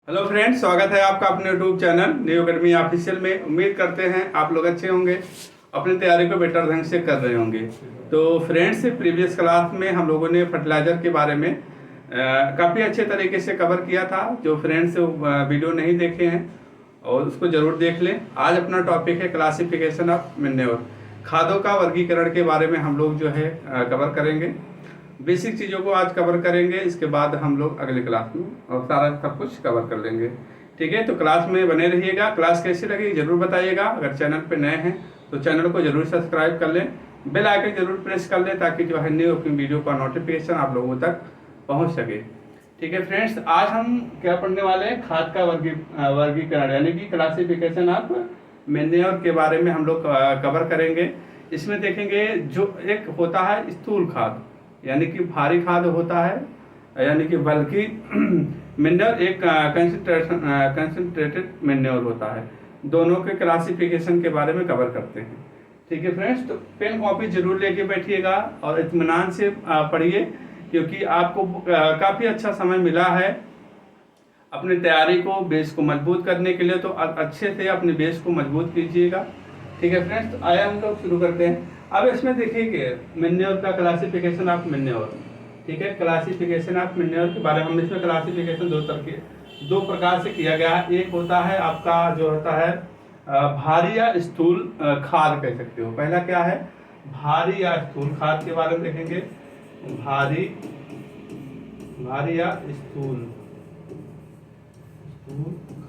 Hello friends, स्वागत है आपका अपने YouTube channel new academy official में। उम्मीद करते हैं आप लोग अच्छे होंगे, अपनी तैयारी को बेटर ढंग से कर रहे होंगे। तो फ्रेंड्स, प्रीवियस क्लास में हम लोगों ने फर्टिलाइज़र के बारे में काफ़ी अच्छे तरीके से कवर किया था। जो फ्रेंड्स वीडियो नहीं देखे हैं और उसको ज़रूर देख लें। आज अपना टॉपिक है क्लासिफिकेशन ऑफ मैन्योर। खादों का वर्गीकरण के बारे में हम लोग जो है कवर करेंगे। बेसिक चीज़ों को आज कवर करेंगे, इसके बाद हम लोग अगले क्लास में और सारा सब कुछ कवर कर लेंगे। ठीक है, तो क्लास में बने रहिएगा। क्लास कैसी लगी ज़रूर बताइएगा। अगर चैनल पे नए हैं तो चैनल को ज़रूर सब्सक्राइब कर लें, बेल आइकन ज़रूर प्रेस कर लें ताकि जो है न्यू अपनी वीडियो का नोटिफिकेशन आप लोगों तक पहुँच सके। ठीक है फ्रेंड्स, आज हम क्या पढ़ने वाले हैं? खाद का वर्गीकरण यानी कि क्लासिफिकेशन ऑफ मैन्योर के बारे में हम लोग कवर करेंगे। इसमें देखेंगे जो एक होता है स्थूल खाद यानी कि भारी खाद होता है, यानी कि बल्कि मैन्योर एक कंसंट्रेटेड मैन्योर होता है। दोनों के क्लासिफिकेशन के बारे में कवर करते हैं। ठीक है फ्रेंड्स, तो पेन कॉपी जरूर लेके बैठिएगा और इत्मीनान से पढ़िए, क्योंकि आपको काफ़ी अच्छा समय मिला है अपनी तैयारी को, बेस को मजबूत करने के लिए। तो अच्छे से अपने बेस को मजबूत कीजिएगा। ठीक है फ्रेंड्स, तो आइए हम लोग शुरू करते हैं। अब इसमें देखिए मैन्योर का क्लासिफिकेशन ऑफ मैन्योर। ठीक है, क्लासिफिकेशन ऑफ मैन्योर के बारे में हम इसमें क्लासिफिकेशन दो प्रकार से किया गया है। एक होता है आपका जो होता है भारी या स्थूल खाद कह सकते हो। पहला क्या है? भारी या स्थूल खाद के बारे में देखेंगे। भारी या स्थूल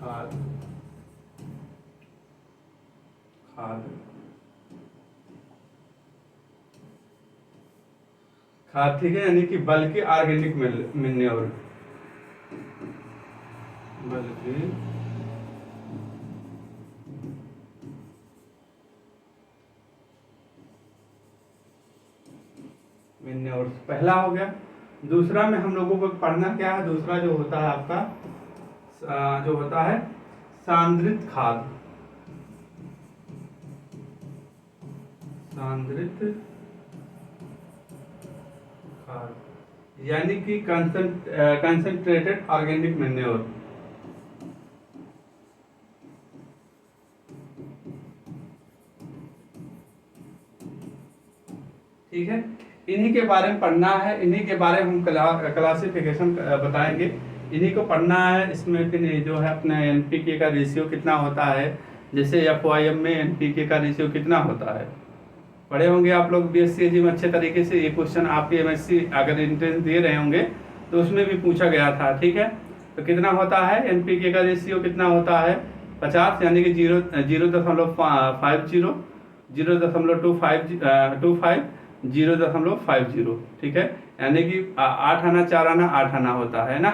खाद खाद ठीक है, यानी कि बल्कि ऑर्गेनिक मैन्योर, बल्कि मैन्योर पहला हो गया। दूसरा में हम लोगों को पढ़ना क्या है? दूसरा जो होता है आपका जो होता है सांद्रित खाद। यानी कि कंसंट्रेटेड ऑर्गेनिक मैन्योर। ठीक है, इन्हीं के बारे में पढ़ना है, इन्हीं के बारे में हम क्लासिफिकेशन बताएंगे। इन्हीं को पढ़ना है। इसमें फिर जो है अपने एनपीके का रेशियो कितना होता है, जैसे एफवाईएम में एनपीके का रेशियो कितना होता है, पढ़े होंगे आप लोग बीएससी जी में अच्छे तरीके से। ये क्वेश्चन आपके एमएससी अगर एंट्रेंस दे रहे होंगे तो उसमें भी पूछा गया था। ठीक है, तो कितना होता है एनपीके का रेशियो? कितना होता है? 50, यानी कि 0.50, 0.25, 0.50। ठीक है, यानी कि 8 आना 4 आना 8 आना होता है ना।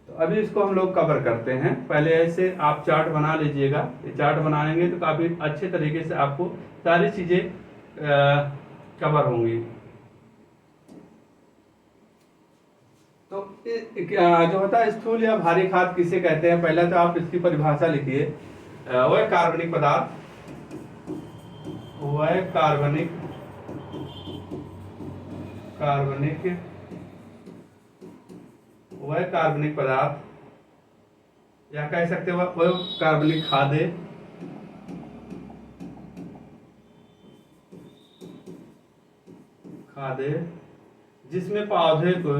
तो अभी इसको हम लोग कवर करते हैं। पहले ऐसे आप चार्ट बना लीजिएगा। ये चार्ट बनाएंगे तो काफ़ी अच्छे तरीके से आपको सारी चीज़ें कवर होंगी। तो जो होता है स्थूल या भारी खाद किसे कहते हैं? पहले तो आप इसकी परिभाषा लिखिए। वह कार्बनिक पदार्थ, वह कार्बनिक पदार्थ, या कह सकते हो वह कार्बनिक खादे जिसमें पौधे को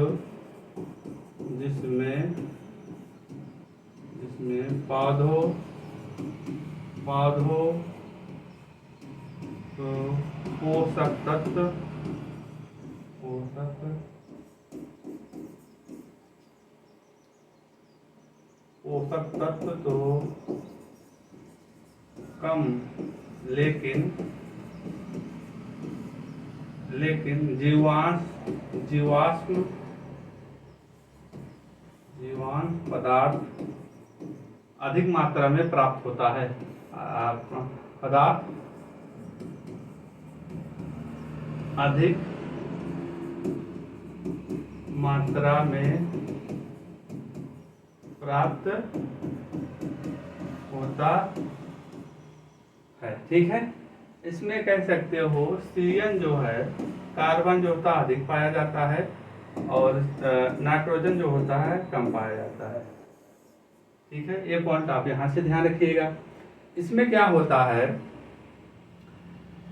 पौधों को पोषक तत्व तो कम, लेकिन जीवाश्म पदार्थ अधिक मात्रा में प्राप्त होता है। पदार्थ अधिक मात्रा में प्राप्त होता है। ठीक है, इसमें कह सकते हो सीएन जो है, कार्बन जो होता है अधिक पाया जाता है और नाइट्रोजन जो होता है कम पाया जाता है। ठीक है, ये पॉइंट आप यहाँ से ध्यान रखिएगा। इसमें क्या होता है,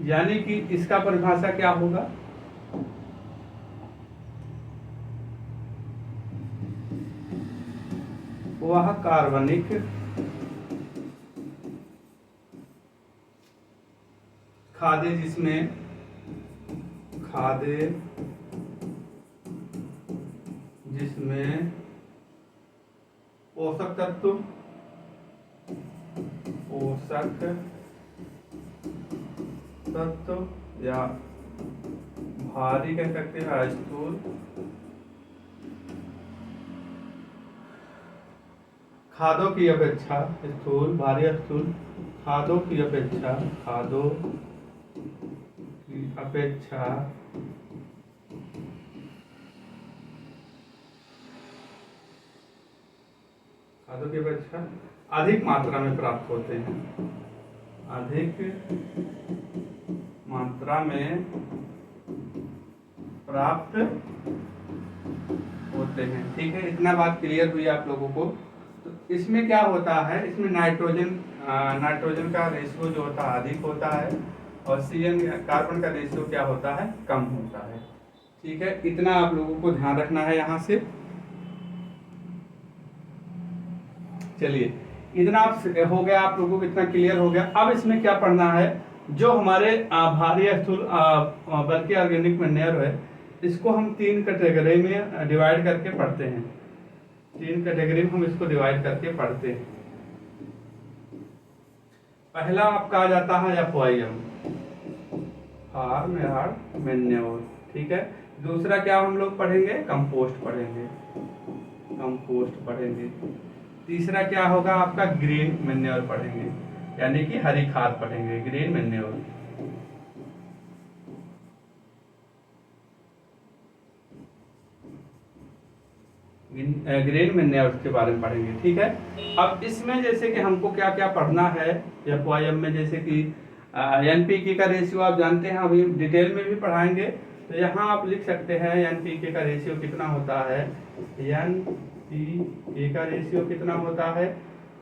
यानी कि इसका परिभाषा क्या होगा, वह कार्बनिक खाद्य जिसमें पोषक तत्व या भारी कह सकते हैं स्थूल खादों की अपेक्षा, स्थूल भारी स्थूल खादों की अपेक्षा अधिक मात्रा में प्राप्त होते हैं, अधिक मात्रा में प्राप्त होते हैं। ठीक है, इतना बात क्लियर हुई आप लोगों को। तो इसमें क्या होता है, इसमें नाइट्रोजन का रेशियो जो होता है अधिक होता है और CN कार्बन का रेशियो क्या होता है, कम होता है। ठीक है, इतना आप लोगों को ध्यान रखना है यहाँ से। चलिए, इतना हो गया आप लोगों को, इतना क्लियर हो गया। अब इसमें क्या पढ़ना है, जो हमारे भारी स्थूल बल्कि ऑर्गेनिक मैन्योर है, इसको हम 3 कैटेगरी में डिवाइड करके पढ़ते हैं। 3 कैटेगरी में हम इसको डिवाइड करके पढ़ते हैं। पहला आपका आ जाता है FYM, फार्म यार्ड मैन्योर। ठीक है, दूसरा क्या हम लोग पढ़ेंगे, कंपोस्ट पढ़ेंगे। तीसरा क्या होगा आपका, ग्रीन मैन्योर पढ़ेंगे, यानी कि हरी खाद पढ़ेंगे, ग्रीन मैन्योर। ग्रीन मैन्योर के बारे में पढ़ेंगे। ठीक है, अब इसमें जैसे कि हमको क्या क्या पढ़ना है FYM में, जैसे कि NPK का रेशियो आप जानते हैं, अभी डिटेल में भी पढ़ाएंगे। तो यहाँ आप लिख सकते हैं NPK का रेशियो कितना होता है, NPK का रेशियो कितना होता है,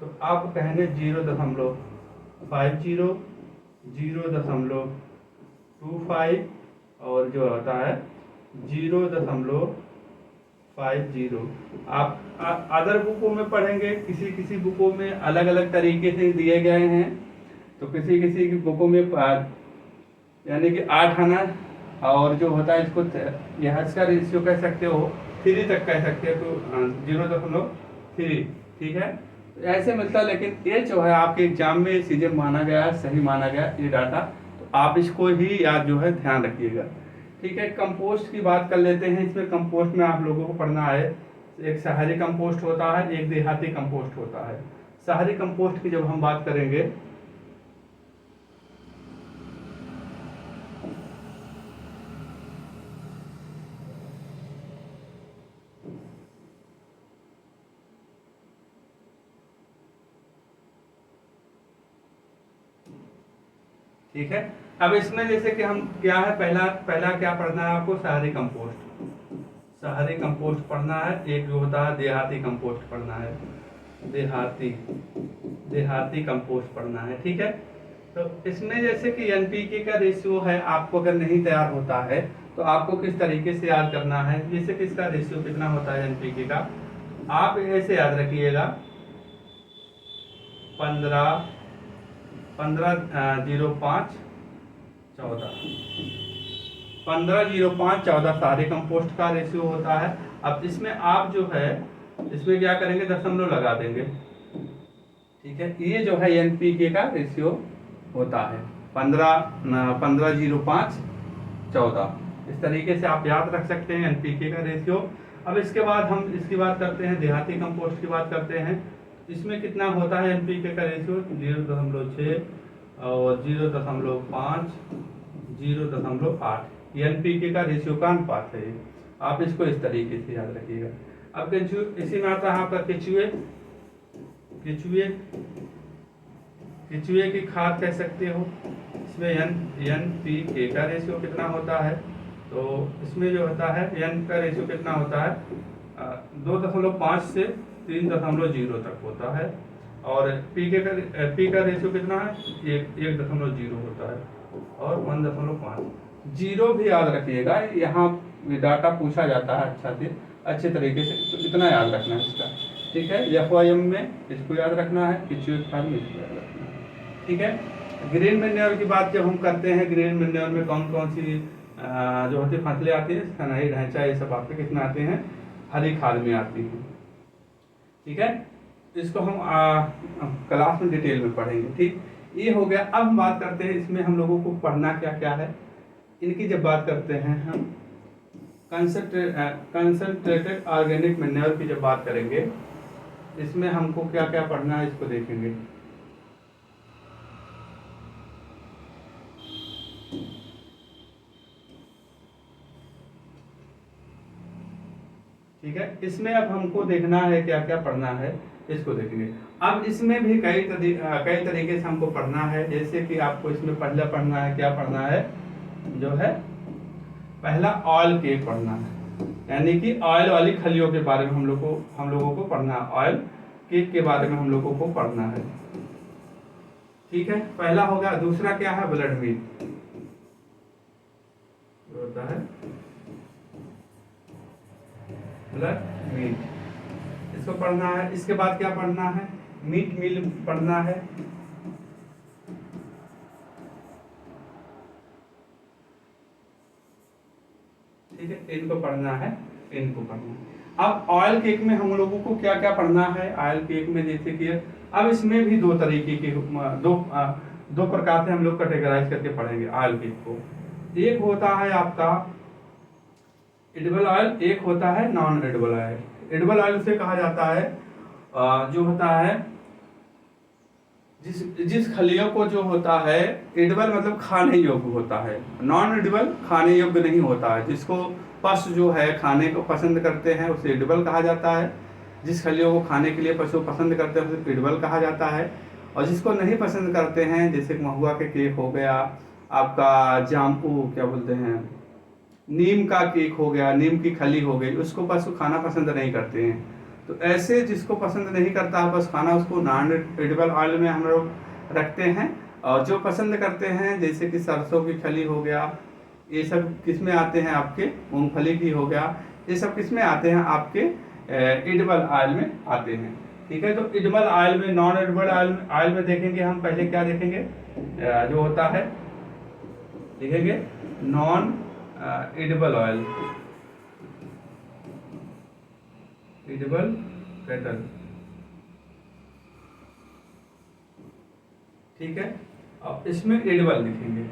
तो आप कहेंगे 0.50, 0.25 और जो होता है 0.50। आप अदर बुकों में पढ़ेंगे, किसी बुकों में अलग अलग तरीके से दिए गए हैं। तो किसी की बुकों में यानी कि 8 आना, और जो होता है इसको यहाँ इसका रेशियो कह सकते हो 3 तक कह सकते हो, तो 0.3। ठीक है, ऐसे मिलता है। लेकिन ये जो है आपके एग्जाम में सीधे माना गया, सही माना गया ये डाटा, तो आप इसको ही याद जो है ध्यान रखिएगा। ठीक है, कंपोस्ट की बात कर लेते हैं। इसमें कंपोस्ट में आप लोगों को पढ़ना है, एक शहरी कंपोस्ट होता है, एक देहाती कंपोस्ट होता है। शहरी कंपोस्ट की जब हम बात करेंगे, ठीक है, अब इसमें जैसे कि हम क्या है, पहला क्या पढ़ना है आपको, शहरी कंपोस्ट पढ़ना है। एक जो होता है देहाती कंपोस्ट पढ़ना है, देहाती कंपोस्ट पढ़ना है। ठीक है, तो इसमें जैसे कि NPK का रेशियो है, आपको अगर नहीं तैयार होता है तो आपको किस तरीके से याद करना है, जैसे कि इसका रेशियो कितना होता है NPK का, आप ऐसे याद रखिएगा 15:05:14 शहरी कंपोस्ट का रेशियो होता है। अब इसमें आप जो है इसमें क्या करेंगे, दशमलव लगा देंगे। ठीक है, ये जो है NPK का रेशियो होता है 15:05:14। इस तरीके से आप याद रख सकते हैं NPK का रेशियो। अब इसके बाद हम इसकी बात करते हैं, देहाती कंपोस्ट की बात करते हैं। इसमें कितना होता है NPK का रेशियो, 0.6 और 0.5, 0.8। NPK का रेशियो का अनुपात है। आप इसको इस तरीके से याद रखिएगा। अब इसी में आता है आपका केचुए की खाद कह सकते हो। इसमें NPK का रेशियो कितना होता है, तो इसमें जो होता है N का रेशियो कितना होता है, 2.5 से 3.0 तक होता है। और पी का रेशियो कितना है? 1.0 होता है और 1.5। जीरो भी याद रखिएगा, यहाँ डाटा पूछा जाता है अच्छे तरीके से, तो इतना याद रखना है इसका। ठीक है, FYM में इसको याद रखना है, पिछुएट फार्म में इसको याद रखना है। ठीक है, ग्रीन मैन्योर की बात जब हम करते हैं, ग्रीन मैन्योर में कौन कौन सी जो होती फसलें आती हैं, सनई ढांचा, ये सब आपके किसमें आते हैं? हरी खाद में आती हैं। ठीक है, इसको हम क्लास में डिटेल में पढ़ेंगे। ठीक, ये हो गया। अब हम बात करते हैं इसमें हम लोगों को पढ़ना क्या क्या है। इनकी जब बात करते हैं हम कंसंट्रेटेड ऑर्गेनिक मैन्योर की जब बात करेंगे, इसमें हमको क्या क्या पढ़ना है इसको देखेंगे। ठीक है, इसमें अब हमको देखना है क्या क्या पढ़ना है, इसको देखेंगे। अब इसमें भी कई तरीके से हमको पढ़ना है। जैसे कि आपको इसमें पहला पढ़ना है, क्या पढ़ना है, जो है पहला ऑयल केक पढ़ना है, यानी कि ऑयल वाली खलियों के बारे में हम लोगों को पढ़ना है। ऑयल केक के बारे में हम लोगों को पढ़ना है। ठीक है, पहला हो गया। दूसरा क्या है? ब्लड मीट होता है, ब्लड मीट, इसको पढ़ना है। इसके बाद क्या पढ़ना है? मीट मील पढ़ना है। ठीक है, इनको पढ़ना है। अब ऑयल केक में हम लोगों को क्या क्या पढ़ना है? ऑयल केक में जैसे कि अब इसमें भी दो तरीके के दो प्रकार से हम लोग कैटेगराइज करके पढ़ेंगे ऑयल केक को। एक होता है आपका एडिबल ऑयल, एक होता है non edible oil. Edible oil से कहा जाता है जो होता है जिस खलियों को जो होता है, एडिबल मतलब खाने योग्य होता है, नॉन एडिबल खाने योग्य नहीं होता है। जिसको पशु जो है खाने को पसंद करते हैं उसे एडिबल कहा जाता है। जिस खलियों को खाने के लिए पशु पसंद करते हैं उसे एडिबल कहा जाता है। और जिसको नहीं पसंद करते हैं, जैसे महुआ के केक हो गया, आपका जामू क्या बोलते हैं, नीम का केक हो गया, नीम की खली हो गई, उसको पशु खाना पसंद नहीं करते हैं। तो ऐसे जिसको पसंद नहीं करता है बस खाना, उसको नॉन एडिबल ऑयल में हम लोग रखते हैं। और जो पसंद करते हैं, जैसे कि सरसों की खली हो गया, ये सब किसमें आते हैं आपके? मूंगफली की हो गया, ये सब किसमें आते हैं? आपके एडिबल ऑयल में आते हैं। ठीक है, तो एडिबल ऑयल में, नॉन एडिबल ऑयल में देखेंगे हम। पहले क्या देखेंगे? जो होता है देखेंगे non edible oil, edible cattle. ठीक है, अब इसमें एडिबल लिखेंगे।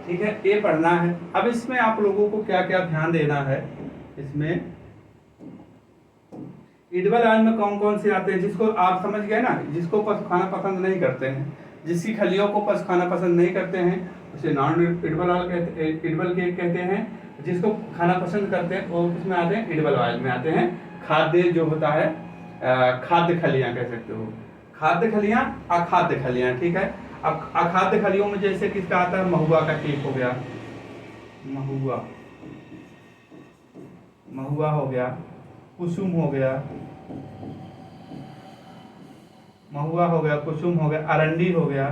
ठीक है, ये पढ़ना है। अब इसमें आप लोगों को क्या क्या ध्यान देना है? इसमें एडिबल ऑयल में कौन कौन से आते हैं, जिसको आप समझ गए ना, जिसको पशु खाना पसंद नहीं करते हैं, जिसकी खलियों को पशु खाना पसंद नहीं करते हैं, उसे non edible oil edible cake कहते हैं। जिसको खाना पसंद करते हैं वो किसमें आते हैं? एडिबल ऑयल में आते हैं। खाद्य जो होता है, खाद्य खलियां कह सकते हो, खाद्य खलियां, अखाद्य खलियां। ठीक है, अब अखाद्य खलियों में जैसे किसका आता है? महुआ का केक हो गया, महुआ हो गया, कुसुम हो गया, महुआ हो गया, कुसुम हो गया, अरंडी हो गया,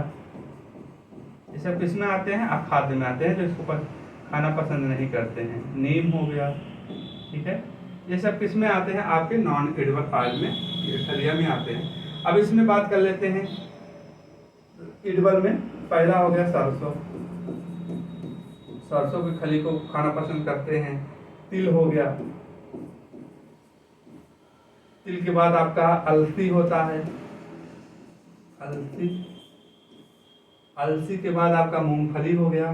ये सब किसमें आते हैं? अखाद्य में आते हैं, जो इसको खाना पसंद नहीं करते हैं। नीम हो गया। ठीक है, ये सब किसमें आते हैं? आपके नॉन एडिबल ऑयल में, ये खलिया में आते हैं। अब इसमें बात कर लेते हैं एडिबल में। पहला हो गया सरसों, सरसों की खली को खाना पसंद करते हैं। तिल हो गया, तिल के बाद आपका अलसी होता है, अलसी के बाद आपका मूंगफली हो गया,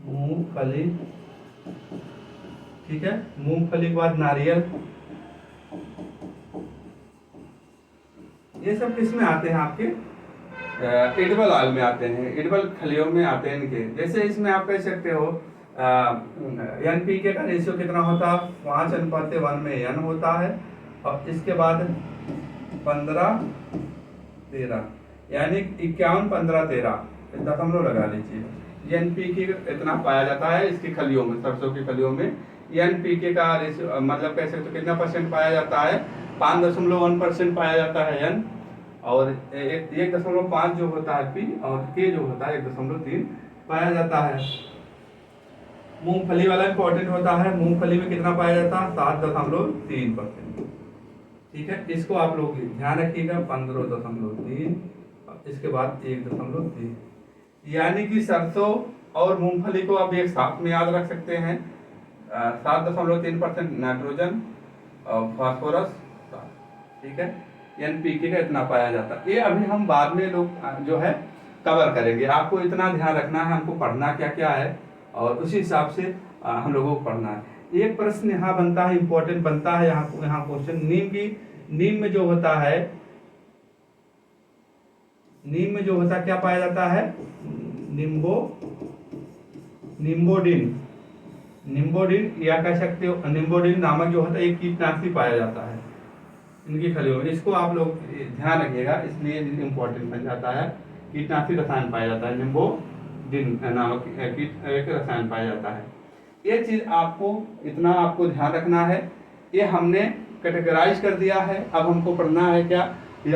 मूंगफली। ठीक है, मूंगफली के बाद नारियल। ये सब किस में आते हैं? आपके एडिबल ऑयल में आते हैं, एडिबल खलियों में आते हैं इनके। जैसे इसमें आप कह सकते हो NPK का रेशियो कितना होता है? 5:1 में N होता है, और इसके बाद 15:13, यानी 51:15:13 दशमलव लगा लीजिए। एनपीके इतना पाया जाता है इसकी खलियों में, सरसों की खलियों में। एनपीके का मतलब कैसे तो कितना परसेंट पाया जाता है, 5.1% पाया जाता है एन, और 1.5 जो होता है पी, और के जो होता है 1.3 पाया जाता है। मूंगफली वाला इंपॉर्टेंट होता है, मूंगफली में कितना पाया जाता है, 7.3%। ठीक है, इसको आप लोग ध्यान रखिएगा, 15.3, इसके बाद 1.3, यानी कि सरसों और मूंगफली को आप एक साथ में याद रख सकते हैं। 7.3% नाइट्रोजन और फास्फोरस, ठीक है, एनपीके का इतना पाया जाता है। ये अभी हम बाद में लोग जो है कवर करेंगे। आपको इतना ध्यान रखना है हमको पढ़ना क्या क्या है, और उसी हिसाब से हम लोगों को पढ़ना है। एक प्रश्न यहाँ बनता है, इंपॉर्टेंट बनता है यहाँ क्वेश्चन, नीम में जो होता है, नीम में जो होता है क्या पाया जाता है, निम्बोडिन या कह सकते हो निम्बोडिन नामक जो होता है एक कीटनाशी पाया जाता है इनकी खलियों में। इसको आप लोग ध्यान रखिएगा, इसलिए इम्पोर्टेंट बन जाता है। कीटनाशी रसायन पाया जाता है, निम्बोडिन नामक एक रसायन पाया जाता है। ये चीज आपको इतना आपको ध्यान रखना है। ये हमने कैटेगराइज कर दिया है। अब हमको पढ़ना है क्या,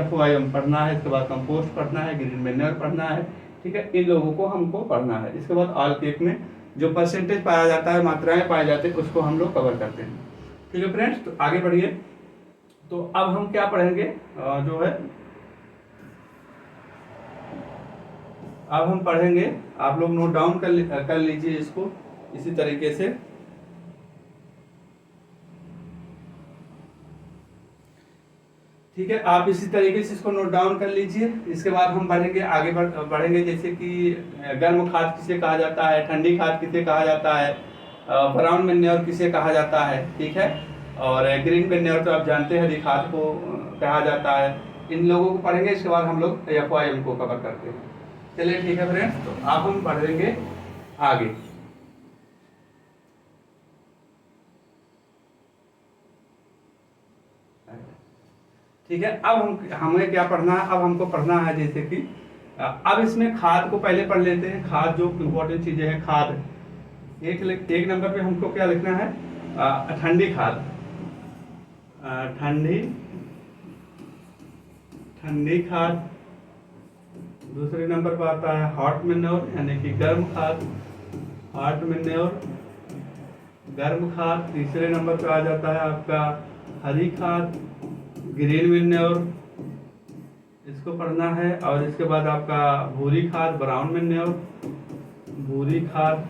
FOIM पढ़ना है, इसके बाद कंपोस्ट पढ़ना है, ग्रीन मैन्योर पढ़ना है, ठीक है, इन लोगों को हमको पढ़ना है। इसके बाद ऑल केक में जो परसेंटेज पाया जाता है, मात्राएं पाए जाते हैं, उसको हम लोग कवर करते हैं। ठीक है फ्रेंड्स, तो आगे बढ़िए। तो अब हम क्या पढ़ेंगे, जो है अब हम पढ़ेंगे, आप लोग नोट डाउन कर लीजिए इसको इसी तरीके से। ठीक है, आप इसी तरीके से इसको नोट डाउन कर लीजिए। इसके बाद हम आगे बढ़ेंगे, जैसे कि गर्म खाद किसे कहा जाता है, ठंडी खाद किसे कहा जाता है, ब्राउन मैन्योर किसे कहा जाता है, ठीक है, और ग्रीन मैन्योर तो आप जानते हैं हरी खाद को कहा जाता है। इन लोगों को पढ़ेंगे, इसके बाद हम लोग FOIM को कवर करते हैं। चलिए ठीक है फ्रेंड्स, तो अब हम पढ़ेंगे आगे। ठीक है, अब हमें क्या पढ़ना है, अब हमको पढ़ना है जैसे कि अब इसमें खाद को पहले पढ़ लेते हैं। खाद जो इम्पोर्टेंट चीजें हैं, खाद एक नंबर पे हमको क्या लिखना है, ठंडी खाद, ठंडी खाद। दूसरे नंबर पर आता है हॉट मैन्योर, यानी कि गर्म खाद, हॉट मैन्योर, गर्म खाद। तीसरे नंबर पे आ जाता है आपका हरी खाद, ग्रीन मैन्योर, इसको पढ़ना है। और इसके बाद आपका भूरी खाद, ब्राउन मैन्योर, भूरी खाद।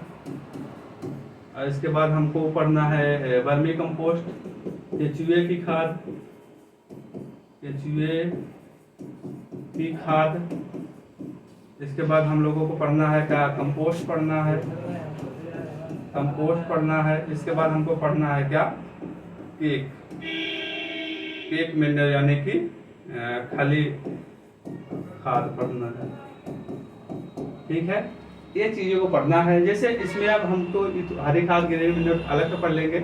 और इसके बाद हमको पढ़ना है वर्मी कंपोस्ट, केचुए की खाद, केचुए की खाद। इसके बाद हम लोगों को पढ़ना है क्या, कंपोस्ट पढ़ना है, कंपोस्ट पढ़ना है। इसके बाद हमको पढ़ना है क्या, केक मैन्योर, यानी कि खाली खाद पढ़ना है। ठीक है, ये चीज़ों को पढ़ना है। जैसे इसमें अब हमको हरी खाद, ग्रीन मैन्योर अलग से पढ़ लेंगे,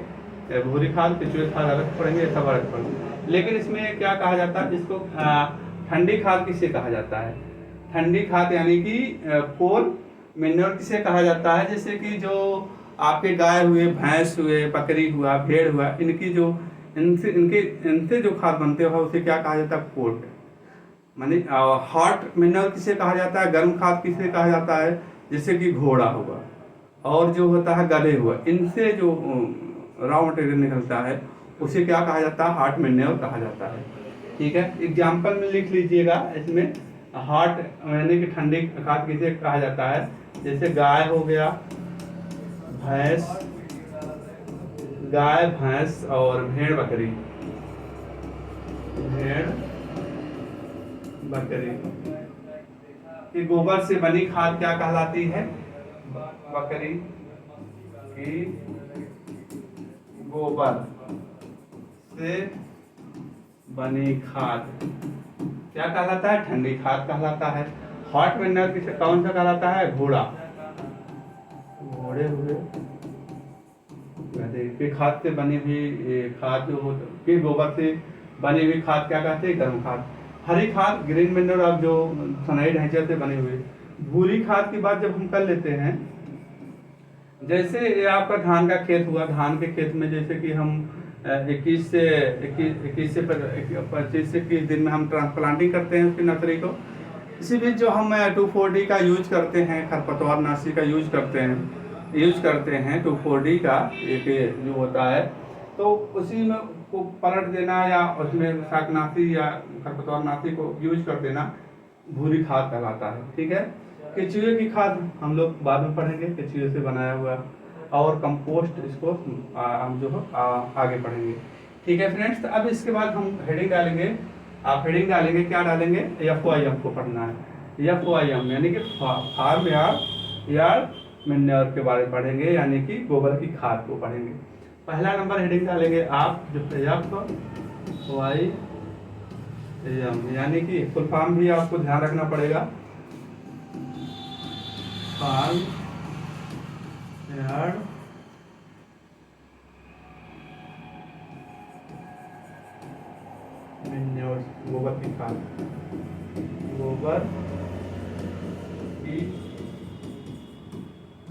भूरी खाद, केचुए खाद अलग पढ़ेंगे, सब अलग पढ़ेंगे। लेकिन इसमें क्या कहा जाता है, इसको ठंडी खाद किसे कहा जाता है, ठंडी खाद यानी कि कोल मैन्योर किसे कहा जाता है। जैसे कि जो आपके गाय हुए, भैंस हुए, बकरी हुआ, भेड़ हुआ, इनकी जो इनसे जो खाद बनते हो उसे क्या कहा जाता है, कोट। माने हॉट मैन्योर किसे कहा जाता है, गर्म खाद किसे कहा जाता है, जैसे कि घोड़ा हुआ और जो होता है गधे हुआ, इनसे जो रॉ मटेरियल निकलता है उसे क्या कहा जाता है, हॉट मैन्योर कहा जाता है। ठीक है, एग्जाम्पल में लिख लीजिएगा इसमें, हॉट यानी कि ठंडी खाद किसे कहा जाता है, जैसे गाय हो गया, भैंस, गाय, भैंस और भेड़ बकरी, भेड़ बकरी की गोबर से बनी खाद क्या कहलाती है, बकरी की गोबर से बनी खाद क्या कहलाता है, ठंडी खाद कहलाता है। हॉट मैन्योर किसे कौन सा कहलाता है, घोड़ा, घोड़े हुए, के खाद से बनी हुई खाद जो के गोबर से बनी हुई खाद क्या कहते हैं, गर्म खाद। हरी खाद, ग्रीन मैन्योर, अब जो सनई ढांचे से बने हुए। भूरी खाद की बात जब हम कर लेते हैं, जैसे ये आपका धान का खेत हुआ, धान के खेत में जैसे कि हम 21 से 25 दिन में हम ट्रांसप्लांटिंग करते हैं उसकी नर्सरी को। इसी बीच जो हम 2,4-D का यूज करते हैं, खरपतवार नाशी का यूज करते हैं 2,4-D का एक जो होता है, तो उसी में को पलट देना या उसमें शाकनाशी या खरपतवार नाशी को यूज कर देना भूरी खाद कहलाता है। ठीक है, केचुए की खाद हम लोग बाद में पढ़ेंगे, केचुए से बनाया हुआ, और कंपोस्ट इसको हम जो आगे पढ़ेंगे। ठीक है फ्रेंड्स, तो अब इसके बाद हम हेडिंग डालेंगे। आप हेडिंग डालेंगे, क्या डालेंगे? FYM को पढ़ना है। FYM यानी कि फार्म यार्ड मैन्योर के बारे में पढ़ेंगे, यानी कि गोबर की खाद को पढ़ेंगे। पहला नंबर हेडिंग डालेंगे आप जो FYM, यानी कि फुल फॉर्म भी आपको ध्यान रखना पड़ेगा, फार्म यार्ड मैन्योर, गोबर की खाद, गोबर की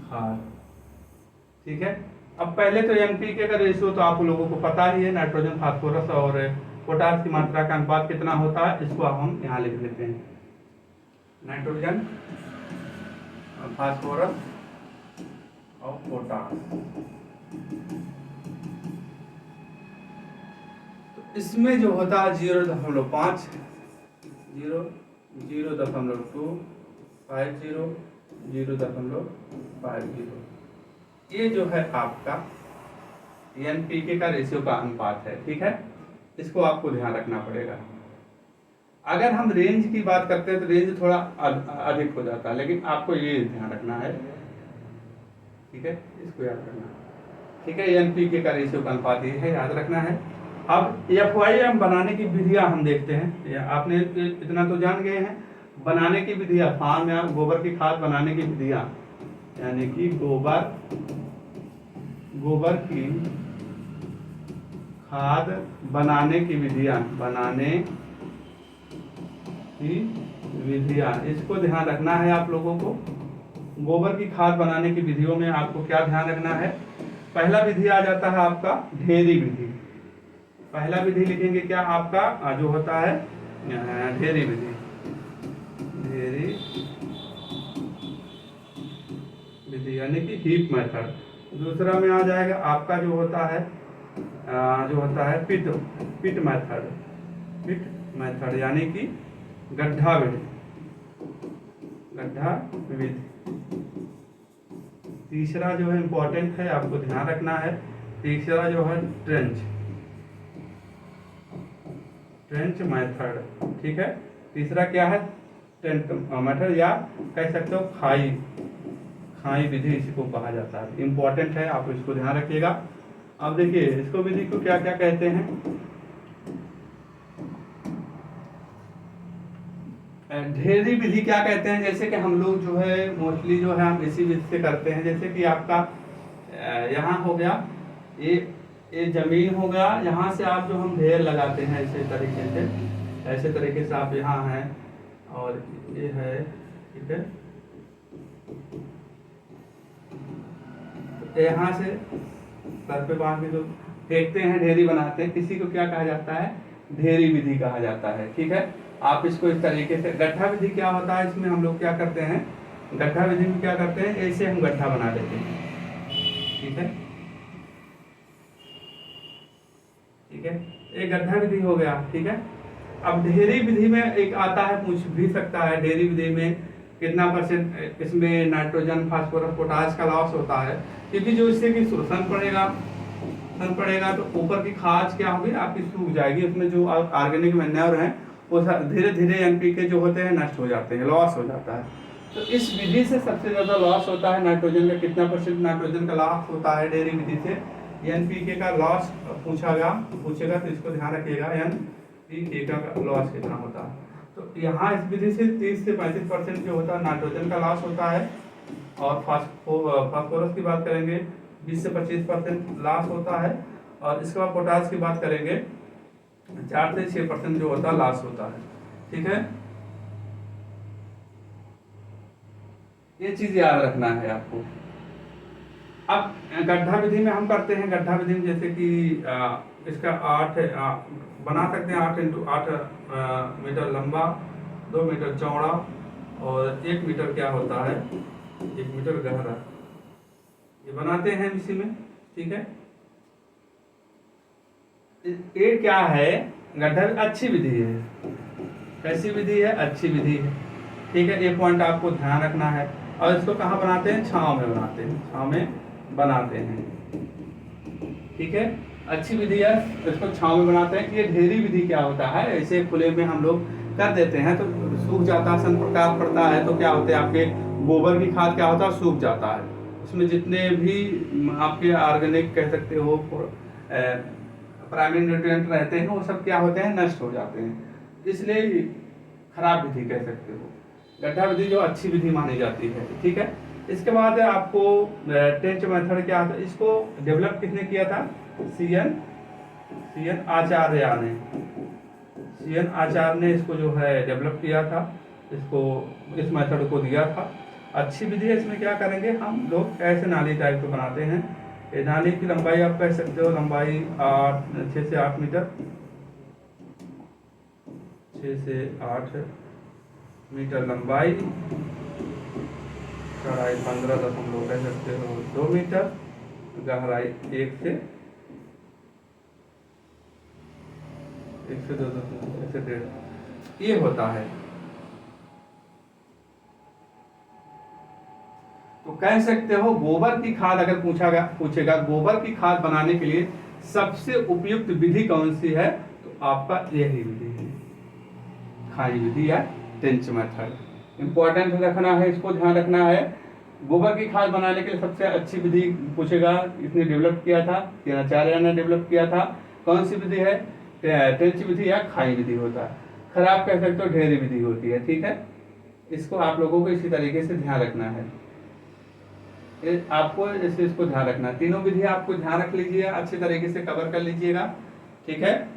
खाद। ठीक है, अब पहले तो NPK का रेशियो तो आप लोगों को पता ही है, नाइट्रोजन, फास्फोरस और पोटास की मात्रा का अनुपात कितना होता है, इसको हम यहाँ लिख लेते हैं, नाइट्रोजन, फास्फोरस और पोटास। तो इसमें जो होता है 0.5, 0.250, 0.50, ये जो है आपका NPK का रेशियो का अनुपात है। ठीक है, इसको आपको ध्यान रखना पड़ेगा। अगर हम रेंज की बात करते हैं तो रेंज थोड़ा अधिक हो जाता है, लेकिन आपको ये ध्यान रखना है। ठीक है, इसको याद रखना है। ठीक है, NPK का रेशियो का अनुपात ये है, याद रखना है। अब FYM बनाने की विधियां हम देखते हैं। आपने इतना तो जान गए हैं, बनाने की विधियां, फार्म या गोबर की खाद बनाने की विधियां, यानी कि गोबर की खाद बनाने की विधियां, इसको ध्यान रखना है आप लोगों को। गोबर की खाद बनाने की विधियों में आपको क्या ध्यान रखना है? पहला विधि आ जाता है आपका ढेरी विधि। पहला विधि लिखेंगे क्या आपका जो होता है ढेरी विधि, यानी कि हीप मेथड। दूसरा में आ जाएगा आपका जो होता है पिट मेथड, यानी कि गड्ढा विधि। तीसरा जो है इम्पोर्टेंट है, आपको ध्यान रखना है, तीसरा जो है ट्रेंच मेथड। ठीक है, तीसरा क्या है? ट्रेंच मेथड, या कह सकते हो खाई विधि इसको कहा जाता है। इम्पोर्टेंट है, आप इसको ध्यान रखिएगा। अब देखिए इसको विधि को क्या क्या कहते हैं। ढेरी विधि क्या कहते हैं? जैसे कि हम लोग जो है मोस्टली जो है हम इसी विधि से करते हैं। जैसे कि आपका यहाँ हो गया, ये जमीन हो गया, यहाँ से आप जो हम ढेर लगाते हैं ऐसे तरीके से आप यहाँ हैं और ये है। ठीक है, यहाँ से सर पे बांध के जो फेंकते हैं, ढेरी बनाते हैं, किसी को क्या कहा जाता है? ढेरी विधि कहा जाता है। ठीक है, आप इसको इस तरीके से। गड्ढा विधि क्या होता है? इसमें हम लोग क्या करते हैं, गड्ढा विधि में क्या करते हैं, ऐसे हम गड्ढा बना देते हैं। ठीक है, एक गड्ढा विधि हो गया। ठीक है, अब ढेरी विधि में एक आता है, पूछ भी सकता है, ढेरी विधि में कितना % इसमें नाइट्रोजन, फास्फोरस, पोटास का लॉस होता है? क्योंकि जो इससे कि सन पड़ेगा तो ऊपर की खाद क्या होगी आपकी, सूख जाएगी। उसमें जो ऑर्गेनिक मैन्योर है वो धीरे धीरे NPK जो होते हैं नष्ट हो जाते हैं, लॉस हो जाता है। तो इस विधि से सबसे ज़्यादा लॉस होता है नाइट्रोजन का। कितना % नाइट्रोजन का लॉस होता है ढेरी विधि से? NPK का लॉस पूछेगा तो इसको ध्यान रखिएगा, NPK का लॉस कितना होता है। तो यहाँ इस विधि से 30 से 35% जो होता है नाइट्रोजन का लॉस होता है, और फास्फोरस की बात करेंगे 20 से 25% लॉस होता है, और इसके बाद पोटास की बात करेंगे 4 से 6% जो होता है लॉस होता है। ठीक है, ये चीज़ याद रखना है आपको। अब गड्ढा विधि में हम करते हैं, गड्ढा विधि में जैसे कि इसका 8 बना सकते हैं, 8 मीटर लंबा, 2 मीटर चौड़ा और 1 मीटर क्या होता है, 1 मीटर गहरा, ये बनाते हैं इसी में। ठीक है, ये क्या है, गड्ढा अच्छी विधि है। कैसी विधि है? अच्छी विधि है। ठीक है, ये पॉइंट आपको ध्यान रखना है। और इसको कहाँ बनाते हैं? छांव में बनाते हैं, छांव में बनाते हैं। ठीक है, अच्छी विधि है, इसको छांव में बनाते हैं। ये ढेरी विधि क्या होता है, ऐसे खुले में हम लोग कर देते हैं तो सूख जाता है, सन प्रकाश पड़ता है तो क्या होता है, आपके गोबर की खाद क्या होता है, सूख जाता है। उसमें जितने भी आपके ऑर्गेनिक कह सकते हो प्राइमरी न्यूट्रिएंट रहते हैं, वो सब क्या होते हैं, नष्ट हो जाते हैं। इसलिए खराब विधि कह सकते हो। गड्ढा विधि जो अच्छी विधि मानी जाती है। ठीक है, इसके बाद आपको टेंच मेथड क्या था, इसको डेवलप किसने किया था? सीएन आचार्य ने, सीएन आचार्य ने इसको जो है डेवलप किया था, इसको इस मेथड को दिया था। अच्छी विधि है। इसमें क्या करेंगे हम लोग, ऐसे नाली टाइप को बनाते हैं। ये नाली की लंबाई आप कह सकते हो, लंबाई 6 से 8 मीटर, 6 से 8 मीटर लंबाई, चौड़ाई 15 कह सकते हो 2 मीटर, गहराई 1 से 2 से 1.5 ये होता है। तो कह सकते हो गोबर की खाद अगर पूछेगा गोबर की खाद बनाने के लिए सबसे उपयुक्त विधि कौन सी है, तो आपका यही विधि है, खाई विधि या टेंच मेथड। इंपॉर्टेंट रखना है, इसको ध्यान रखना है। गोबर की खाद बनाने के लिए सबसे अच्छी विधि पूछेगा, इसने डेवलप किया था, आचार्य ने डेवलप किया था। कौन सी विधि है? टेंच विधि या खाई विधि होता है। खराब कह सकते हो ढेरी विधि होती है। ठीक है, इसको आप लोगों को इसी तरीके से ध्यान रखना है। आपको इस इसको ध्यान रखना, तीनों विधि आपको ध्यान रख लीजिए, अच्छे तरीके से कवर कर लीजिएगा। ठीक है,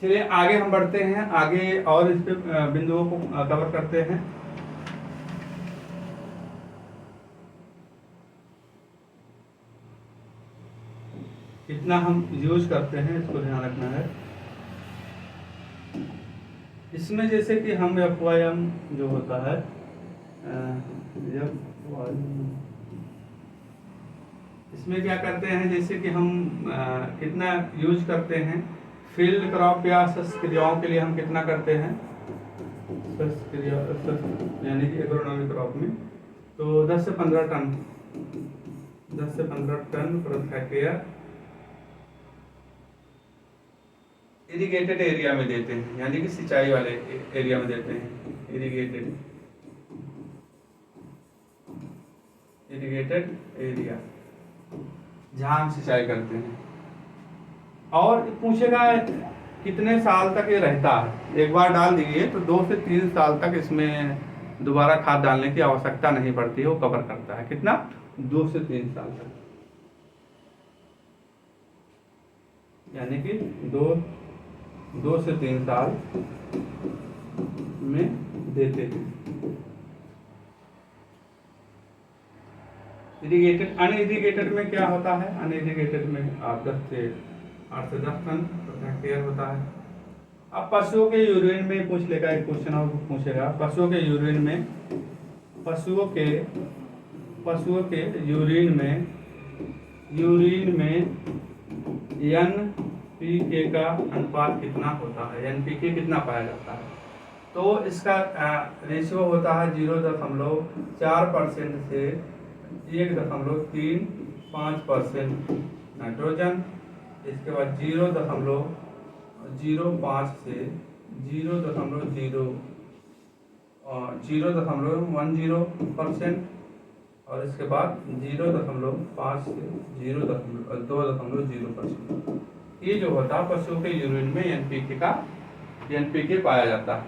चलिए आगे हम बढ़ते हैं, आगे और इस पे बिंदुओं को कवर करते हैं। कितना हम यूज करते हैं इसको ध्यान रखना है। इसमें जैसे कि हम FYM जो होता है, इसमें क्या करते हैं, जैसे कि हम कितना यूज करते हैं, फील्ड क्रॉप या शस्त्रक्रियाओं के लिए हम कितना करते हैं, यानी कि एग्रोनॉमी क्रॉप में, तो 10 से 15 टन, 10 से 15 टन प्रति हेक्टेयर इरिगेटेड एरिया में देते हैं, यानी कि सिंचाई वाले एरिया में देते हैं। इरिगेटेड एरिया जहां हम सिंचाई करते हैं। और पूछेगा कितने साल तक ये रहता है, एक बार डाल दीजिए तो 2 से 3 साल तक इसमें दोबारा खाद डालने की आवश्यकता नहीं पड़ती है, वो कवर करता है। कितना? 2 से 3 साल तक, यानी कि 2 से 3 साल में देते हैं। इरिगेटेड, अनइरिगेटेड में क्या होता है, अनइरिगेटेड में आप 8 से 10 टन प्रति हेक्टेयर होता है। अब पशुओं के यूरिन में पूछ लेगा, एक क्वेश्चन और पूछेगा, पशुओं के यूरिन में, पशुओं के यूरिन में NPK का अनुपात कितना होता है, NPK कितना पाया जाता है, तो इसका रेशियो होता है 0.4% से 1.35% नाइट्रोजन, इसके बाद 0.05 से 0.10% और इसके बाद 0.5 से 2.0%। ये जो होता है पशुओं के यूरिन में NPK पाया जाता है।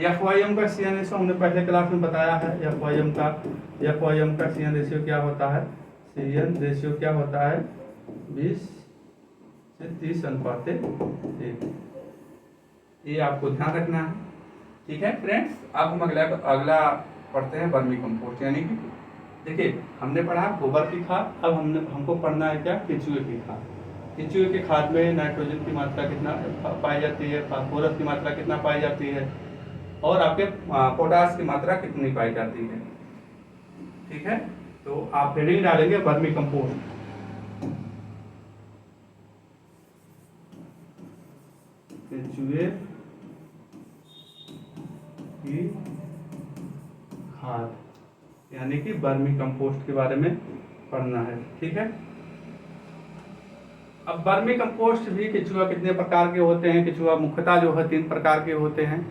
FYM का CN रेशियो हमने पहले क्लास में बताया है। FYM का CN रेशियो क्या होता है, CN रेशियो क्या होता है, 20 से 30 अनुपात 1। ये आपको ध्यान रखना है। ठीक है फ्रेंड्स, अब हम अगला पढ़ते हैं वर्मी कंपोस्ट, यानी कि देखिए हमने पढ़ा गोबर की खाद, अब हमको पढ़ना है क्या, केचुए की खाद। केचुए की खाद में नाइट्रोजन की मात्रा कितना पाई जाती है, फास्फोरस की मात्रा कितना पाई जाती है, और आपके पोटास की मात्रा कितनी पाई जाती है। ठीक है, तो आप हेडिंग डालेंगे वर्मी कंपोस्ट। केचुए की खाद, यानी कि वर्मी कंपोस्ट के बारे में पढ़ना है। ठीक है, अब वर्मी कंपोस्ट भी केचुआ कितने प्रकार के होते हैं, केचुआ मुख्यतः जो है 3 प्रकार के होते हैं।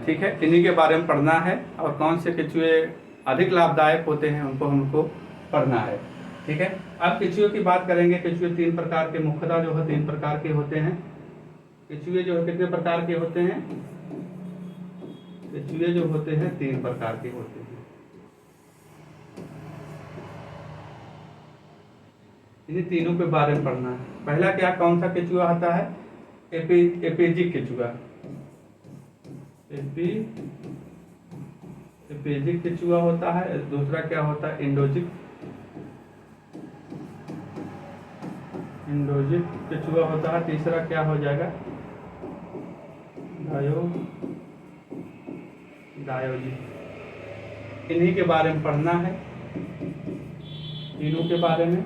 ठीक है, इन्हीं के बारे में पढ़ना है, और कौन से केचुए अधिक लाभदायक होते हैं उनको हमको पढ़ना है। ठीक है, अब केचुए की बात करेंगे। केचुए 3 प्रकार के मुख्यतः जो है 3 प्रकार के होते हैं। केचुए जो है कितने प्रकार के होते हैं, केचुए जो होते हैं 3 प्रकार के होते हैं। इन्हीं तीनों के बारे में पढ़ना है। पहला क्या, कौन सा केचुआ आता है, एपेजिक केचुआ। एपेजिक केचुआ होता है। दूसरा क्या होता है, इंडोजिक केचुआ होता है। तीसरा क्या हो जाएगा, डायोजिक। इन्हीं के बारे में पढ़ना है, तीनों के बारे में।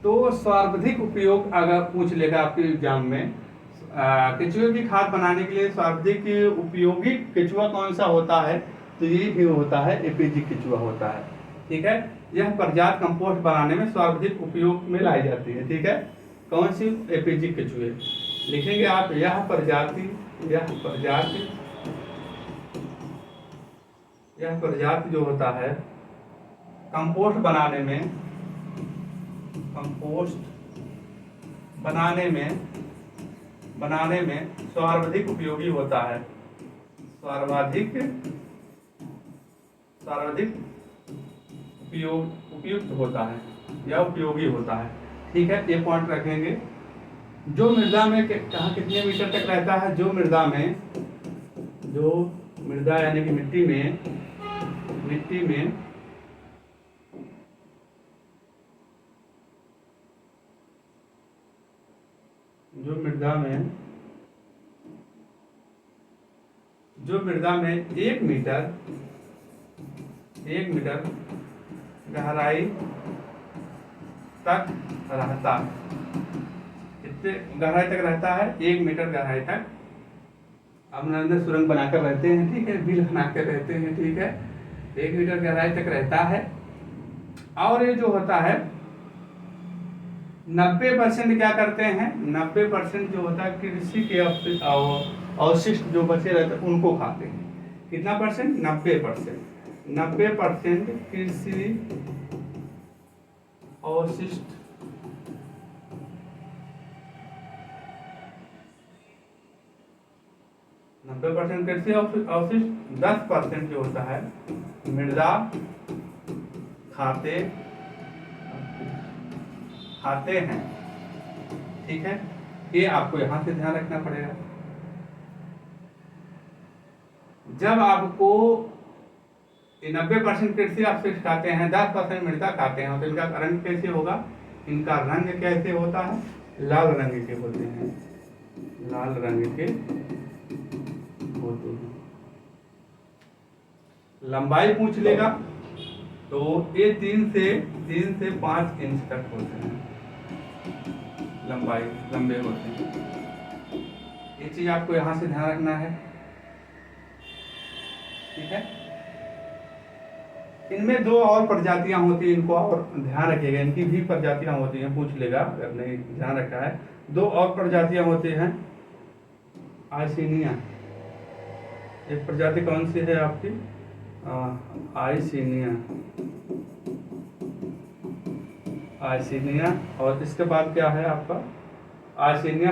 तो सर्वाधिक उपयोग अगर पूछ लेगा आपके एग्जाम में, केचुए की खाद बनाने के लिए सर्वाधिक उपयोगी केचुआ कौन सा होता है, तो ये भी होता है एपेजिक केचुआ होता है। ठीक है, यह प्रजाति कंपोस्ट बनाने में सर्वाधिक उपयोग में लाई जाती है। ठीक है, कौन सी, एपेजिक केचुए। लिखेंगे आप, यह प्रजाति जो होता है कंपोस्ट बनाने में सर्वाधिक उपयोगी होता है, सर्वाधिक उपयुक्त होता है या उपयोगी होता है। ठीक है, ये पॉइंट रखेंगे। जो मृदा में कहाँ कितने मीटर तक रहता है, जो मृदा यानी कि मिट्टी में जो मृदा में 1 मीटर गहराई तक रहता है, कितने गहराई तक रहता है, 1 मीटर गहराई तक। अब अंदर सुरंग बनाकर रहते हैं, ठीक है, बिल बनाकर रहते हैं। ठीक है, 1 मीटर गहराई तक रहता है। और ये जो होता है 90% क्या करते हैं, 90% जो होता है कृषि के अवशिष्ट जो बचे रहते हैं उनको खाते हैं। कितना परसेंट, 90% कृषि अवशिष्ट कृषि अवशिष्ट, 10% जो होता है मृदा खाते हैं। ठीक है, ये आपको यहां से ध्यान रखना पड़ेगा। जब आपको 90% कृषि अवशिष्ट खाते हैं, 10% मृदा खाते हैं, तो इनका रंग कैसे होगा, इनका रंग कैसे होता है, लाल रंग के होते हैं, लाल रंग के होते हैं। लंबाई पूछ लेगा तो ये 3 से 5 इंच तक होते हैं, लंबे होते हैं। ये चीज आपको यहां से ध्यान रखना है। ठीक है, इनमें 2 और प्रजातियां होती हैं, इनको और ध्यान रखिएगा, इनकी भी प्रजातियां होती हैं, पूछ लेगा अगर नहीं ध्यान रखा है। 2 और प्रजातियां होती हैं, आइसिनिया। एक प्रजाति कौन सी है आपकी, आइसिनिया। और इसके बाद क्या है आपका, आइसिनिया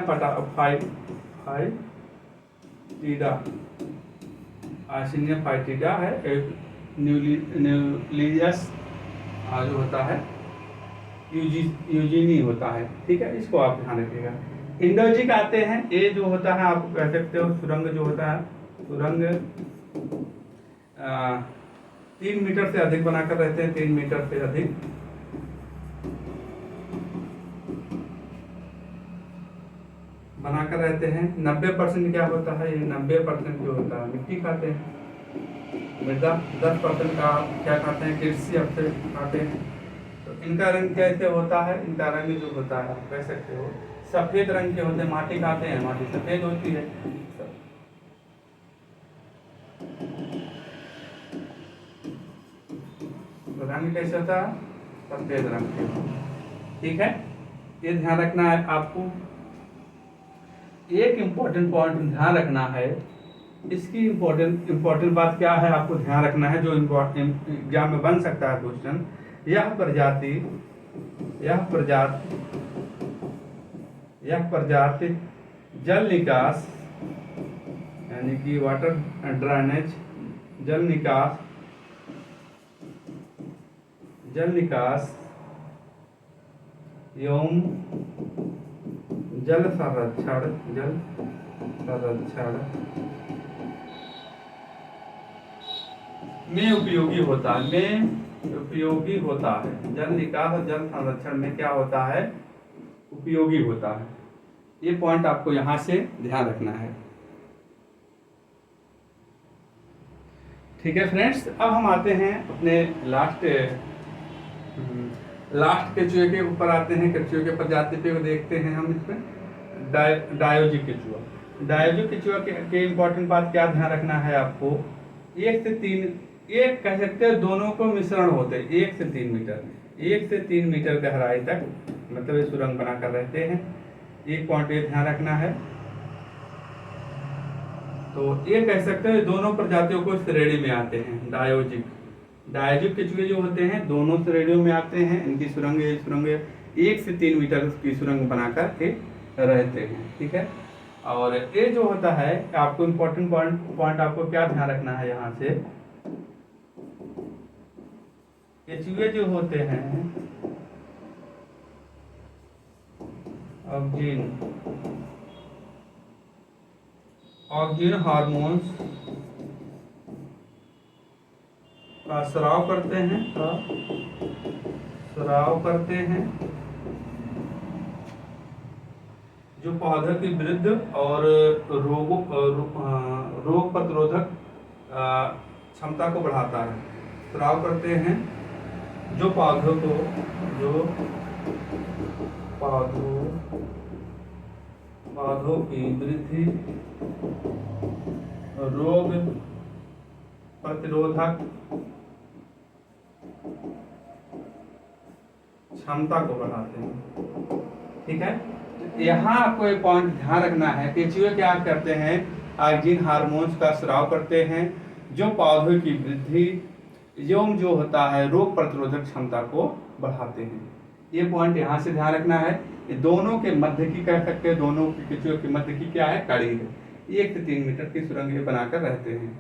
फाइटिडा है, एक न्यूलियस जो होता है यूजीनी होता है, ठीक है, इसको आप ध्यान रखिएगा। इंडोजिक आते हैं, ये जो होता है आप कह सकते हो सुरंग जो होता है, सुरंग 3 मीटर से अधिक बनाकर रहते हैं, 3 मीटर से अधिक बनाकर रहते हैं। 90% क्या होता है, ये 90% जो होता है मिट्टी खाते हैं, मृदा 10% का क्या खाते हैं, कृषि अपशिष्ट खाते हैं। तो इनका रंग कैसे होता है, इनका रंग जो होता है आप कह सकते हो सफेद रंग के होते हैं, माटी खाते हैं, माटी सफेद होती है। तो रंग कैसे होता है, सफेद रंग के, ठीक है, ये ध्यान रखना है आपको। एक इम्पोर्टेंट पॉइंट ध्यान रखना है, इसकी इम्पोर्टेंट बात क्या है आपको ध्यान रखना है, जो एग्जाम में बन सकता है क्वेश्चन। यह प्रजाति जल निकास यानी कि वाटर ड्रेनेज, जल निकास एवं जल संरक्षण में उपयोगी होता है, जल निकास और जल संरक्षण में क्या होता है, उपयोगी होता है। ये पॉइंट आपको यहां से ध्यान रखना है, ठीक है फ्रेंड्स। अब हम आते हैं अपने लास्ट केचुए के ऊपर आते हैं, केचुए के प्रजाति पे देखते हैं हम। इसमें डायोजिक केचुआ के इम्पोर्टेंट बात क्या ध्यान रखना है आपको, 1 से 3, एक कह सकते हैं दोनों को मिश्रण होते हैं, 1 से 3 मीटर गहराई तक मतलब ये सुरंग बनाकर रहते हैं। एक पॉइंट ये ध्यान रखना है। तो ये कह सकते हैं दोनों प्रजातियों को श्रेणी में आते हैं। डायोजिक केचुए जो होते हैं दोनों श्रेणियों में आते हैं। इनकी सुरंग 1 से 3 मीटर की सुरंग बनाकर के रहते हैं, ठीक है। और ये जो होता है आपको इम्पोर्टेंट पॉइंट आपको क्या ध्यान रखना है, यहाँ से केचुए जो होते हैं ऑक्सीजन हार्मोन्स का स्राव करते हैं, जो पौधे की वृद्धि और रोग प्रतिरोधक क्षमता को बढ़ाता है। स्राव करते हैं जो पौधों की वृद्धि, रोग प्रतिरोधक क्षमता को बढ़ाते हैं, ठीक है। यहाँ आपको एक पॉइंट ध्यान रखना है, केचुए क्या करते हैं, ऑक्सीजन हार्मोन्स का स्राव करते हैं जो पौधों की वृद्धि एवं जो होता है रोग प्रतिरोधक क्षमता को बढ़ाते हैं। ये पॉइंट यहाँ से ध्यान रखना है। ये दोनों के मध्य की कह सकते हैं, दोनों के केचुए के मध्य की क्या है, कड़ी है। 1 से 3 मीटर की सुरंग बनाकर रहते हैं,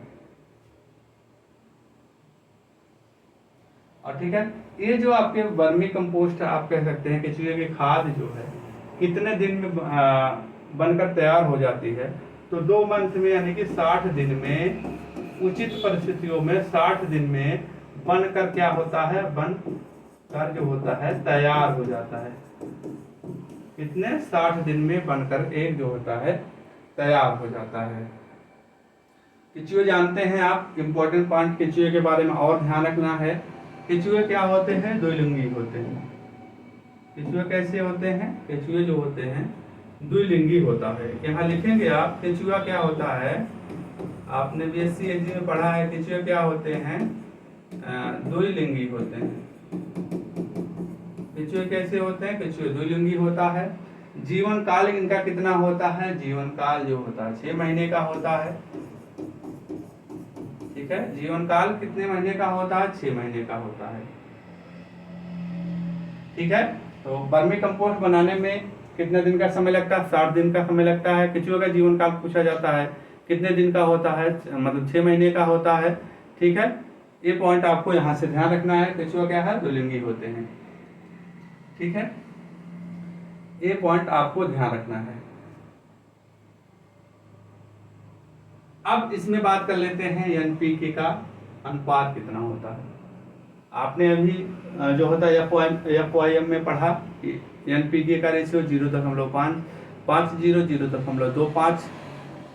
और ठीक है। ये जो आपके वर्मी कंपोस्ट आप कह सकते हैं, केचुए की खाद जो है कितने दिन में बनकर तैयार हो जाती है, तो 2 मंथ में यानी कि 60 दिन में, उचित परिस्थितियों में 60 दिन में बनकर क्या होता है, बनकर जो होता है तैयार हो जाता है। कितने 60 दिन में बनकर एक जो होता है तैयार हो जाता है। केचुए जानते हैं आप, इम्पोर्टेंट पॉइंट केचुए के बारे में और ध्यान रखना है। केचुए क्या होते हैं, द्विलिंगी होते हैं। केचुए कैसे होते हैं, केचुए जो होते हैं द्विलिंगी होता है। यहाँ लिखेंगे आप, केचुआ क्या होता है, आपने BSc एग्जी में पढ़ा है, केचुए क्या होते हैं, द्विलिंगी होते हैं। केचुए कैसे होते हैं, केचुए द्विलिंगी होता है। जीवन काल इनका कितना होता है, जीवन काल जो होता है 6 महीने का होता है, ठीक है। जीवन काल कितने महीने का होता है, 6 महीने का होता है, ठीक है। तो वर्मी कंपोस्ट बनाने में कितने दिन का समय लगता है, 60 दिन का समय लगता है। केचुए का जीवन काल पूछा जाता है कितने दिन का होता है, मतलब 6 महीने का होता है, ठीक है। ये पॉइंट आपको यहाँ से ध्यान रखना है। केचुआ क्या है, द्विलिंगी होते हैं, ठीक है, ये पॉइंट आपको ध्यान रखना है। अब इसमें बात कर लेते हैं एनपीके का अनुपात कितना होता है। आपने अभी जो होता है एफओआईएम में पढ़ा कि एनपीके का रेशियो 0.5 0.25,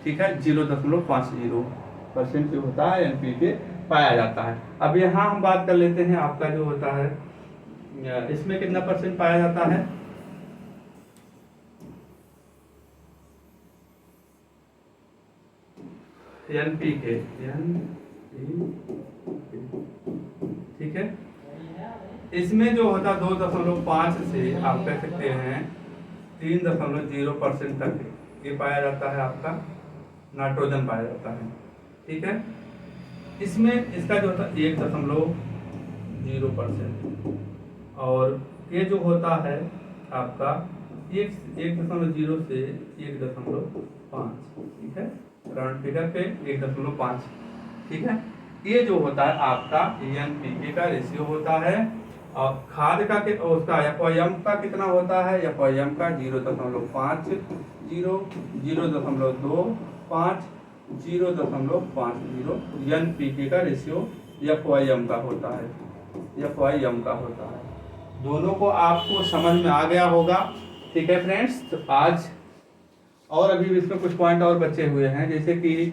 ठीक है, 0.50% जो होता है एनपीके पाया जाता है। अब यहाँ हम बात कर लेते हैं आपका जो होता है इसमें कितना % पाया जाता है। एनपीके, ठीक है, इसमें जो होता 2.5 से आप कह सकते हैं 3.0% तक ये पाया जाता है, आपका नाइट्रोजन पाया जाता है, ठीक है। इसमें इसका जो होता है 1.0%, और ये जो होता है आपका 1.0 से 1.5, ठीक है, राउंड फिगर पे 1.5, ठीक है। ये जो होता है आपका एनपीके का रेशियो होता है। और खाद का उसका एफओएम का कितना होता है, एफओएम का 0.5, 0.25, 0.50 एनपीके का रेशियो एफओएम का होता है, एफओएम का होता है। दोनों को आपको समझ में आ गया होगा, ठीक है फ्रेंड्स। तो आज और अभी इसमें कुछ पॉइंट और बचे हुए हैं, जैसे कि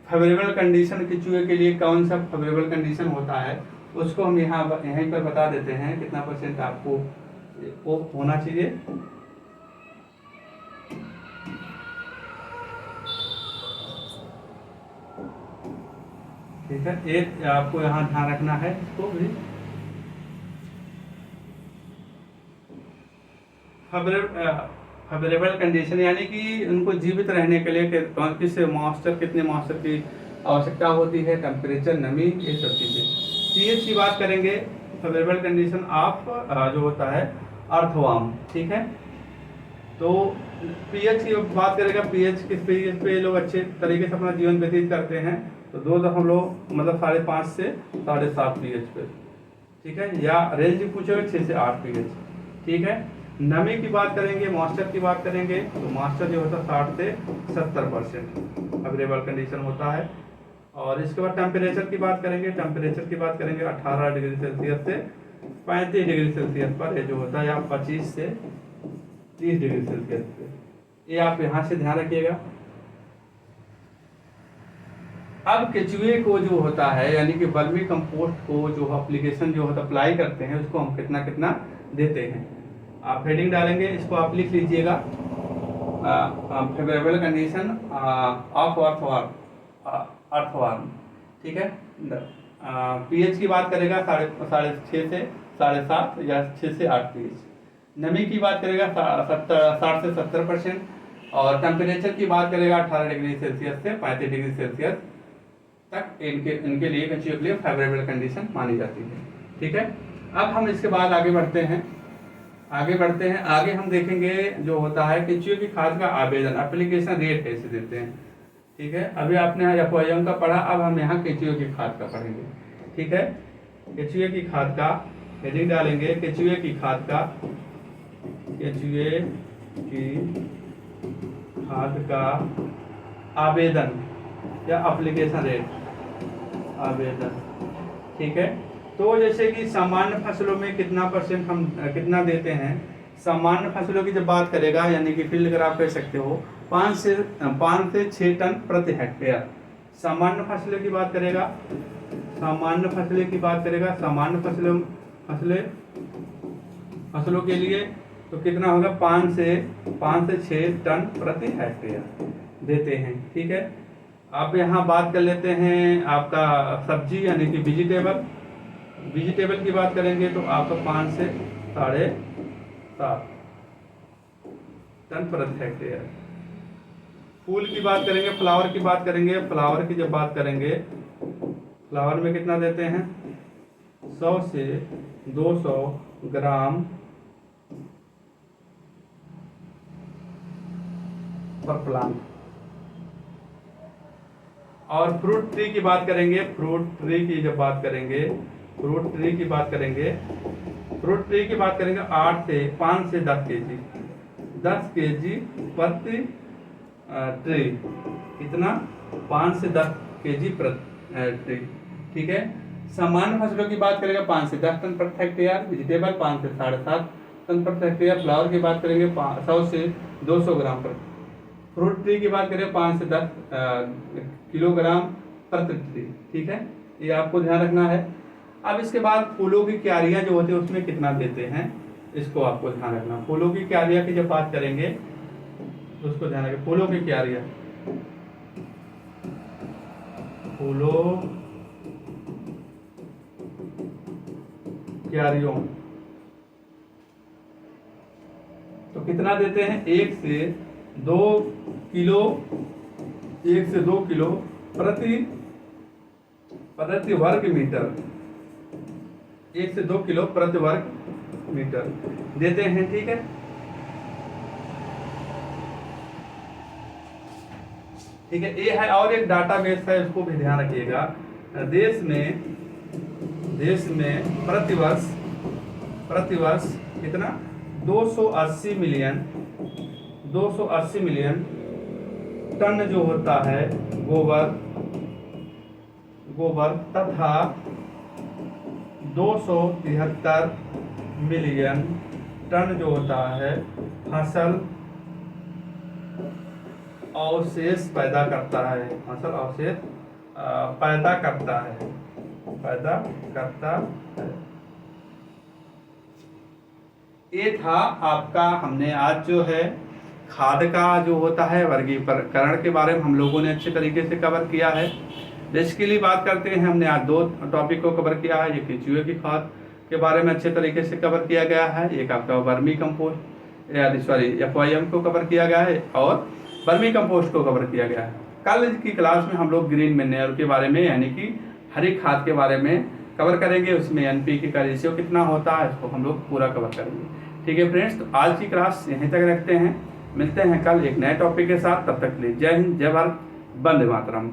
फेवरेबल कंडीशन केचुए के लिए कौन सा फेवरेबल कंडीशन होता है, उसको हम यहीं पर बता देते हैं कितना % आपको वो होना चाहिए। ठीक है, एक आपको यहाँ ध्यान रखना है इसको भी। फेवरेबल कंडीशन यानी कि उनको जीवित रहने के लिए कितने मॉइस्चर की आवश्यकता होती है, टेम्परेचर, नमी, ये सब चीज़ें। पीएच की बात करेंगे, फेवरेबल कंडीशन ऑफ जो होता है अर्थवार्म, ठीक है। तो पीएच की बात करेगा, पीएच किस पीएच पे लोग अच्छे तरीके से अपना जीवन व्यतीत करते हैं, तो 5.5 से 7.5 पीएच पे, ठीक है, या रेंज पूछोगे 6 से 8 पीएच, ठीक है। नमी की बात करेंगे, मॉइस्चर की बात करेंगे, तो मॉइस्चर जो होता है 60 से 70% फेवरेबल कंडीशन होता है। और इसके बाद टेम्परेचर की बात करेंगे, 18 डिग्री सेल्सियस से 35 डिग्री सेल्सियस पर, ये जो होता है या 25 से 30 डिग्री सेल्सियस पे, ये आप यहाँ से ध्यान रखिएगा। अब केचुए को जो होता है यानी कि वर्मी कंपोस्ट को जो एप्लीकेशन जो होता है अप्लाई करते हैं, उसको हम कितना कितना देते हैं, आप हेडिंग डालेंगे, इसको आप लिख लीजिएगा, फेवरेबल कंडीशन ऑफ अर्थवार्म, ठीक है। पीएच की बात करेगा 6.5 से 7.5 या 6 से 8 पीएच। नमी की बात करेगा 60 से 70%, और टेम्परेचर की बात करेगा 18 डिग्री सेल्सियस से 35 डिग्री सेल्सियस तक इनके लिए केचुए के लिए फेवरेबल कंडीशन मानी जाती है, ठीक है। अब हम इसके बाद आगे बढ़ते हैं, आगे हम देखेंगे जो होता है केचुए की खाद का आवेदन, एप्लीकेशन रेट कैसे देते हैं, ठीक है। अभी आपने एफओएम का पढ़ा, अब हम यहाँ केचुए की खाद का पढ़ेंगे, ठीक है। केचुए की खाद का हेडिंग डालेंगे, केचुए की खाद का आवेदन या एप्लीकेशन रेट, आवेदन, ठीक है। तो जैसे कि सामान्य फसलों में कितना % हम कितना देते हैं, सामान्य फसलों की जब बात करेगा यानी कि फील्ड अगर आप कह सकते हो 5 से 6 टन प्रति हेक्टेयर। सामान्य फसलों की बात करेगा, सामान्य फसलों के लिए तो कितना होगा, 5 से 6 टन प्रति हेक्टेयर देते हैं, ठीक है। आप यहाँ बात कर लेते हैं आपका सब्जी यानी कि वेजिटेबल की बात करेंगे तो आपका 5 से 7.5 टन प्रति हेक्टेयर। फूल की बात करेंगे, फ्लावर की बात करेंगे, फ्लावर की जब बात करेंगे, फ्लावर में कितना देते हैं, 100 से 200 ग्राम पर प्लांट, और फ्रूट ट्री की बात करेंगे, फ्रूट ट्री की जब बात करेंगे, फ्रूट ट्री की बात करेंगे, फ्रूट ट्री की बात करेंगे 5 से 10 केजी, 10 केजी प्रति ट्री, कितना 5 से 10 केजी प्रति ट्री, ठीक है। सामान्य फसलों की बात करेंगे 5 से 10 टन प्रति हेक्टेयर, वेजिटेबल 5 से 7.5 टन प्रति हेक्टेयर, फ्लावर की बात करेंगे 100 से 200 ग्राम प्रति, फ्रूट ट्री की बात करें 5 से 10 किलोग्राम प्रति ट्री, ठीक है, ये आपको ध्यान रखना है। अब इसके बाद फूलों की क्यारियां जो होती है उसमें कितना देते हैं, इसको आपको ध्यान रखना। फूलों की क्यारियां की जब बात करेंगे तो उसको ध्यान रखें। फूलों की क्यारियां, फूलों क्यारियों तो कितना देते हैं, 1 से 2 किलो, 1 से 2 किलो प्रति वर्ग मीटर, 1 से 2 किलो प्रति वर्ग मीटर देते हैं, ठीक है। ठीक है, ये है। और एक डाटाबेस है, उसको भी ध्यान रखिएगा। देश में प्रतिवर्ष कितना 280 मिलियन टन जो होता है गोबर तथा 273 मिलियन टन जो होता है फसल अवशेष पैदा करता है, फसल अवशेष पैदा करता है। ये था आपका, हमने आज जो है खाद का जो होता है वर्गीकरण के बारे में हम लोगों ने अच्छे तरीके से कवर किया है। बेसिकली बात करते हैं, हमने आज 2 टॉपिक को कवर किया है। ये केंचुए की खाद के बारे में अच्छे तरीके से कवर किया गया है, एक आपका वर्मी कंपोस्ट FYM को कवर किया गया है और वर्मी कंपोस्ट को कवर किया गया है। कल की क्लास में हम लोग ग्रीन मैन्योर के बारे में यानी कि हरी खाद के बारे में कवर करेंगे, उसमें NPK का रेशियो कितना होता है इसको हम लोग पूरा कवर करेंगे, ठीक है फ्रेंड्स। तो आज की क्लास यहीं तक रखते हैं, मिलते हैं कल एक नए टॉपिक के साथ, तब तक के लिए जय हिंद, जय भारत, वंदे मातरम।